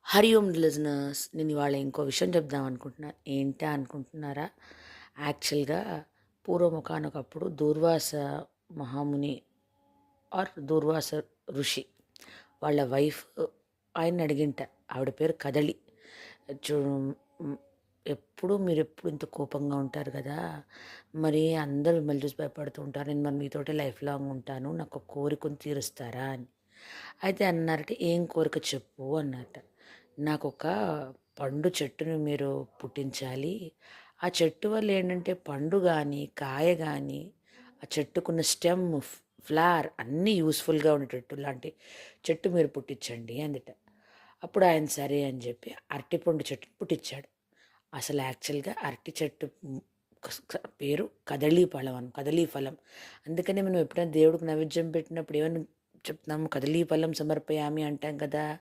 హరి ఓం listeners, నేను ఇవాళ ఇంకో విషయం చెప్దాం అనుకుంటున్నాను. ఏంటా అనుకుంటున్నారా? యాక్చువల్గా పూర్వం ఒకానొకప్పుడు దూర్వాస మహాముని దూర్వాస ఋషి వాళ్ళ వైఫ్ ఆయన్ని అడిగింట. ఆవిడ పేరు కదలి. చూ మ్, ఎప్పుడు మీరు ఎప్పుడు ఇంత కోపంగా ఉంటారు కదా, మరి అందరూ మిమ్మల్ని చూసి భయపడుతూ ఉంటారు, నేను మరి మీతోటి లైఫ్ లాంగ్ ఉంటాను, నాకు ఒక కోరికను తీరుస్తారా అని. అయితే అన్నారట, ఏం కోరిక చెప్పు అన్నట. నాకు ఒక పండు చెట్టుని మీరు పుట్టించాలి. ఆ చెట్టు వల్ల ఏంటంటే పండు కానీ కాయ కానీ ఆ చెట్టుకున్న స్టెమ్, ఫ్లవర్ అన్నీ యూస్ఫుల్గా ఉండేటట్టు లాంటి చెట్టు మీరు పుట్టించండి అందుట. అప్పుడు ఆయన సరే అని చెప్పి అరటిపండు చెట్టుని పుట్టించాడు. అసలు యాక్చువల్గా అరటి చెట్టు పేరు కదళీ ఫలం కదలీ ఫలం. అందుకనే మనం ఎప్పుడైనా దేవుడికి నైవేద్యం పెట్టినప్పుడు ఏమైనా చెప్తున్నాము, కదలీ ఫలం సమర్పయామి అంటాం కదా.